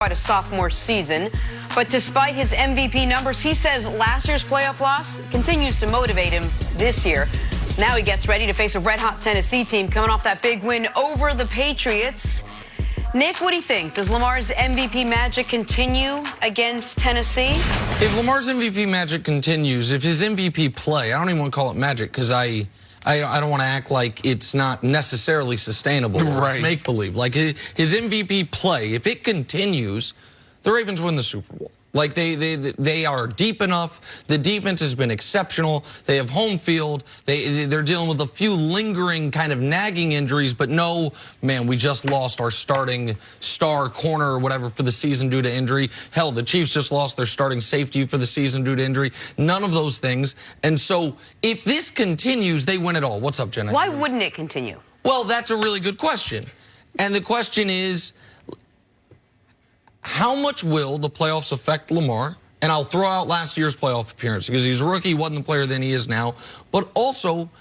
Quite a sophomore season, but despite his MVP numbers, he says last year's playoff loss continues to motivate him this year. Now he gets ready to face a red-hot Tennessee team coming off that big win over the Patriots. Nick, what do you think? Does Lamar's MVP magic continue against Tennessee? If Lamar's MVP magic continues, if his MVP play, I don't even want to call it magic because I don't want to act like it's not necessarily sustainable. Right. It's make-believe. Like his MVP play, if it continues, the Ravens win the Super Bowl. Like they are deep enough. The defense has been exceptional. They have home field. They're dealing with a few lingering kind of nagging injuries, but no, man, we just lost our starting star corner or whatever for the season due to injury. Hell, the Chiefs just lost their starting safety for the season due to injury. None of those things. And so if this continues, they win it all. What's up, Jenna? Why wouldn't it continue? Well, that's a really good question. And the question is, how much will the playoffs affect Lamar? And I'll throw out last year's playoff appearance because he's a rookie, he wasn't the player than he is now. But also,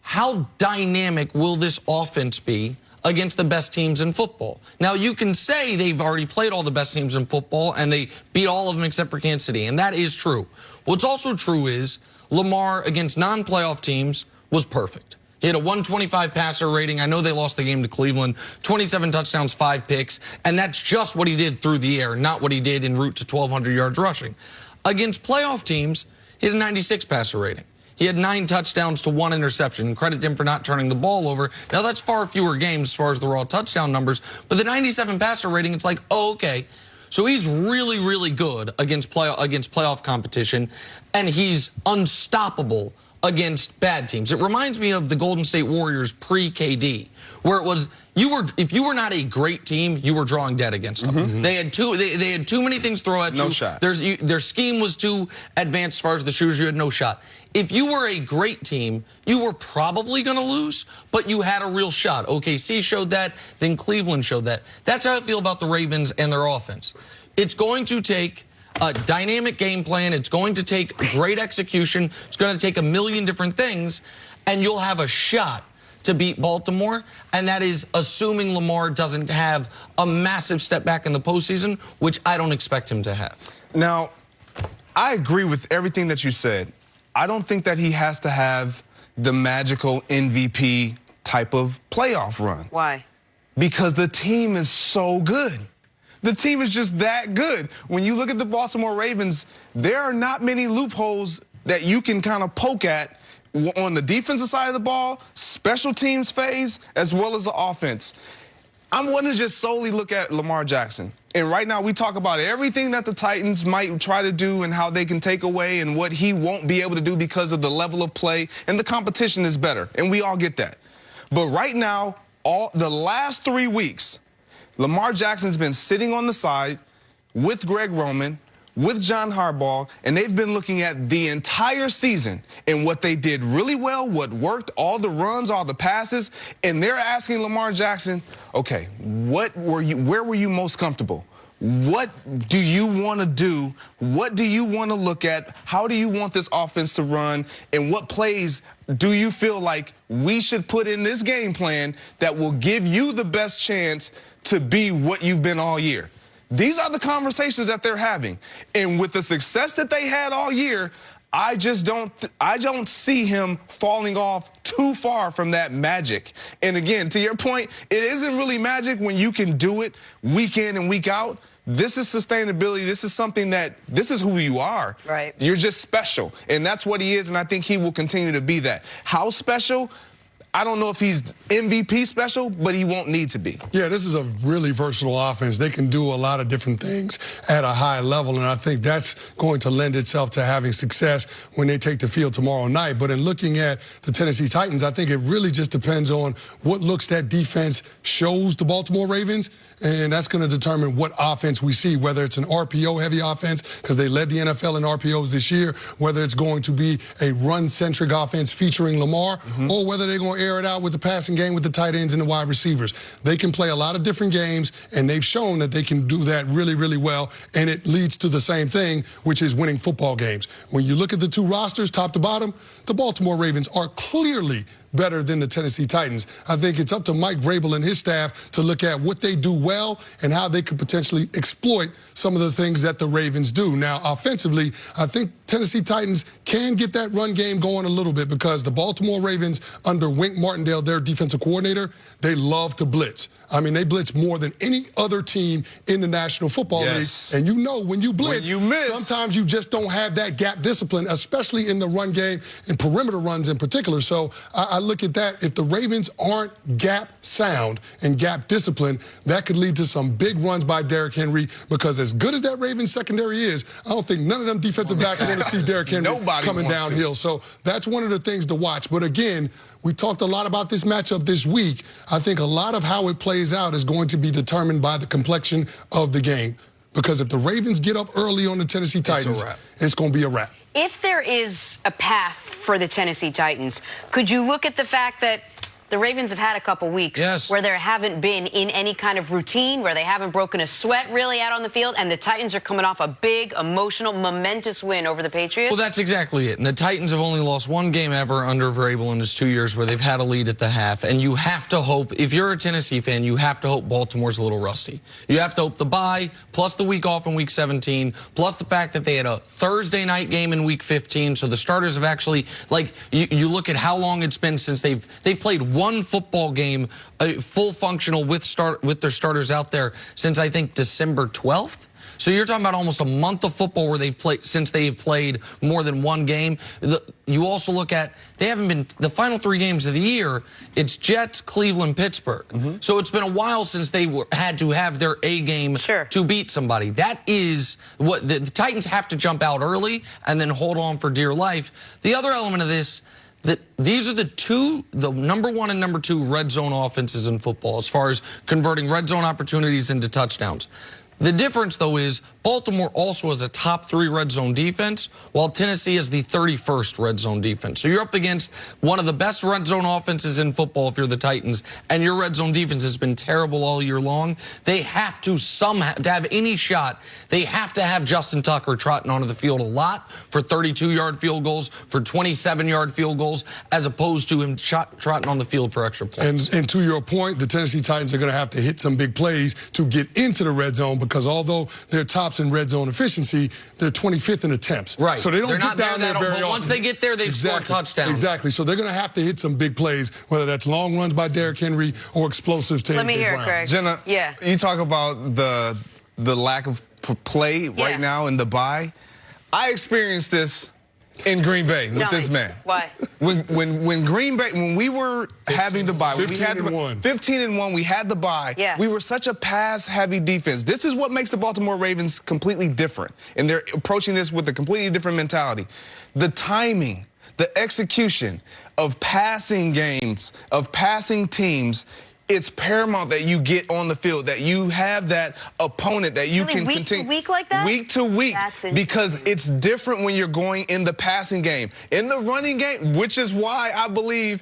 how dynamic will this offense be against the best teams in football? Now, you can say they've already played all the best teams in football and they beat all of them except for Kansas City, and that is true. What's also true is Lamar against non-playoff teams was perfect. He had a 125 passer rating. I know they lost the game to Cleveland. 27 touchdowns, 5 picks. And that's just what he did through the air, not what he did en route to 1,200 yards rushing. Against playoff teams, he had a 96 passer rating. He had 9 touchdowns to 1 interception. Credit him for not turning the ball over. Now, that's far fewer games as far as the raw touchdown numbers. But the 97 passer rating, it's like, oh, okay. So he's really, really good against playoff competition, and he's unstoppable against bad teams. It reminds me of the Golden State Warriors pre-KD, where it was if you were not a great team, you were drawing dead against them. Mm-hmm. They had too many things to throw at you. No shot. Their scheme was too advanced as far as the shooters. You had no shot. If you were a great team, you were probably going to lose, but you had a real shot. OKC showed that, then Cleveland showed that. That's how I feel about the Ravens and their offense. It's going to take a dynamic game plan. It's going to take great execution. It's going to take a million different things, and you'll have a shot to beat Baltimore, and that is assuming Lamar doesn't have a massive step back in the postseason, which I don't expect him to have. Now, I agree with everything that you said. I don't think that he has to have the magical MVP type of playoff run. Why? Because the team is so good. The team is just that good. When you look at the Baltimore Ravens, there are not many loopholes that you can kind of poke at on the defensive side of the ball, special teams phase, as well as the offense. I'm going to just solely look at Lamar Jackson. And right now we talk about everything that the Titans might try to do and how they can take away and what he won't be able to do because of the level of play, and the competition is better, and we all get that. But right now, the last 3 weeks, Lamar Jackson's been sitting on the side with Greg Roman, with John Harbaugh, and they've been looking at the entire season and what they did really well, what worked, all the runs, all the passes, and they're asking Lamar Jackson, okay, where were you most comfortable? What do you want to do? What do you want to look at? How do you want this offense to run? And what plays do you feel like we should put in this game plan that will give you the best chance to be what you've been all year? These are the conversations that they're having. And with the success that they had all year, I don't see him falling off too far from that magic. And again, to your point, it isn't really magic when you can do it week in and week out. This is sustainability. This is who you are. Right. You're just special. And that's what he is, and I think he will continue to be that. How special? I don't know if he's MVP special, but he won't need to be. Yeah, this is a really versatile offense. They can do a lot of different things at a high level, and I think that's going to lend itself to having success when they take the field tomorrow night. But in looking at the Tennessee Titans, I think it really just depends on what looks that defense shows the Baltimore Ravens, and that's going to determine what offense we see, whether it's an RPO-heavy offense, because they led the NFL in RPOs this year, whether it's going to be a run-centric offense featuring Lamar, or whether they're going to air it out with the passing game with the tight ends and the wide receivers. They can play a lot of different games, and they've shown that they can do that really, really well, and it leads to the same thing, which is winning football games. When you look at the two rosters, top to bottom, the Baltimore Ravens are clearly better than the Tennessee Titans. I think it's up to Mike Vrabel and his staff to look at what they do well and how they could potentially exploit some of the things that the Ravens do. Now, offensively, I think Tennessee Titans can get that run game going a little bit because the Baltimore Ravens, under Wink Martindale, their defensive coordinator, they love to blitz. I mean, they blitz more than any other team in the National Football League. And you know when you blitz, sometimes you just don't have that gap discipline, especially in the run game and perimeter runs in particular. So I look at that. If the Ravens aren't gap sound and gap disciplined, that could lead to some big runs by Derrick Henry because as good as that Ravens secondary is, I don't think none of them defensive backs want to see Derrick Henry coming downhill. So that's one of the things to watch. But again, we talked a lot about this matchup this week. I think a lot of how it plays out is going to be determined by the complexion of the game. Because if the Ravens get up early on the Tennessee Titans, it's going to be a wrap. If there is a path for the Tennessee Titans, could you look at the fact that the Ravens have had a couple weeks where there haven't been in any kind of routine, where they haven't broken a sweat really out on the field, and the Titans are coming off a big, emotional, momentous win over the Patriots? Well, that's exactly it. And the Titans have only lost one game ever under Vrabel in his 2 years where they've had a lead at the half. And you have to hope, if you're a Tennessee fan, you have to hope Baltimore's a little rusty. You have to hope the bye, plus the week off in Week 17, plus the fact that they had a Thursday night game in Week 15. So the starters have actually, like, you look at how long it's been since they've played one football game, full functional with their starters out there since I think December 12th. So you're talking about almost a month of football where they've played since they've played more than one game. You also look at they haven't been the final 3 games of the year. It's Jets, Cleveland, Pittsburgh. So it's been a while since they had to have their A game to beat somebody. That is what the Titans have to jump out early and then hold on for dear life. The other element of this. These are the number 1 and number 2 red zone offenses in football as far as converting red zone opportunities into touchdowns. The difference, though, is Baltimore also has a top 3 red zone defense, while Tennessee is the 31st red zone defense. So you're up against one of the best red zone offenses in football if you're the Titans, and your red zone defense has been terrible all year long. They have to somehow, to have any shot, they have to have Justin Tucker trotting onto the field a lot for 32-yard field goals, for 27-yard field goals, as opposed to him trotting on the field for extra points. And to your point, the Tennessee Titans are going to have to hit some big plays to get into the red zone because although they're tops in red zone efficiency, they're 25th in attempts. Right. So they don't get down there very often. Once they get there, they score touchdowns. Exactly. So they're going to have to hit some big plays, whether that's long runs by Derrick Henry or explosives to Let me hear it, Brown. Greg. Jenna, you talk about the lack of play right now in the bye. I experienced this in Green Bay with this man. Why? When Green Bay, when we were having the bye, 15-1, we had the bye. We were such a pass-heavy defense. This is what makes the Baltimore Ravens completely different, and they're approaching this with a completely different mentality. The timing, the execution of passing games, of passing teams. It's paramount that you get on the field, that you have that opponent that you can continue. Week to week like that? Week to week. Because it's different when you're going in the passing game. In the running game, which is why I believe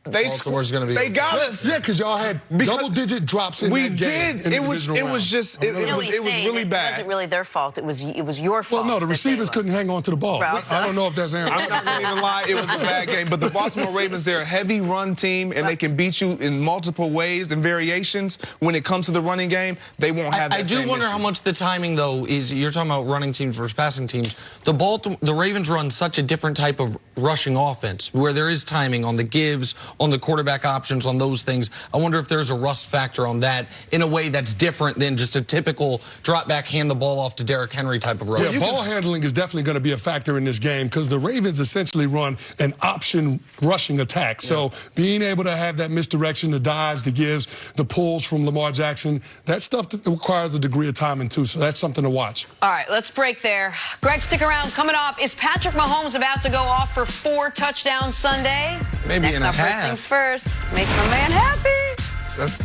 they got us. Yeah, because y'all had double-digit drops in that game. We did. It was really bad. It wasn't really their fault. It was your fault. Well, no, the receivers couldn't hang on to the ball. I don't know if that's Aaron. I'm not going to even lie. It was a bad game. But the Baltimore Ravens, they're a heavy run team, and they can beat you in multiple ways and variations. When it comes to the running game, they won't have that I do wonder how much the timing, though, is. You're talking about running teams versus passing teams. The Ravens run such a different type of rushing offense where there is timing on the gives, on the quarterback options, on those things. I wonder if there's a rust factor on that in a way that's different than just a typical drop back, hand the ball off to Derrick Henry type of rush. Yeah, ball handling is definitely going to be a factor in this game because the Ravens essentially run an option rushing attack. So being able to have that misdirection, the dives, the gives, the pulls from Lamar Jackson, that stuff requires a degree of timing too, so that's something to watch. All right, let's break there. Greg, stick around. Coming up, is Patrick Mahomes about to go off for 4 touchdowns Sunday? Maybe in a half. First things first. Make my man happy.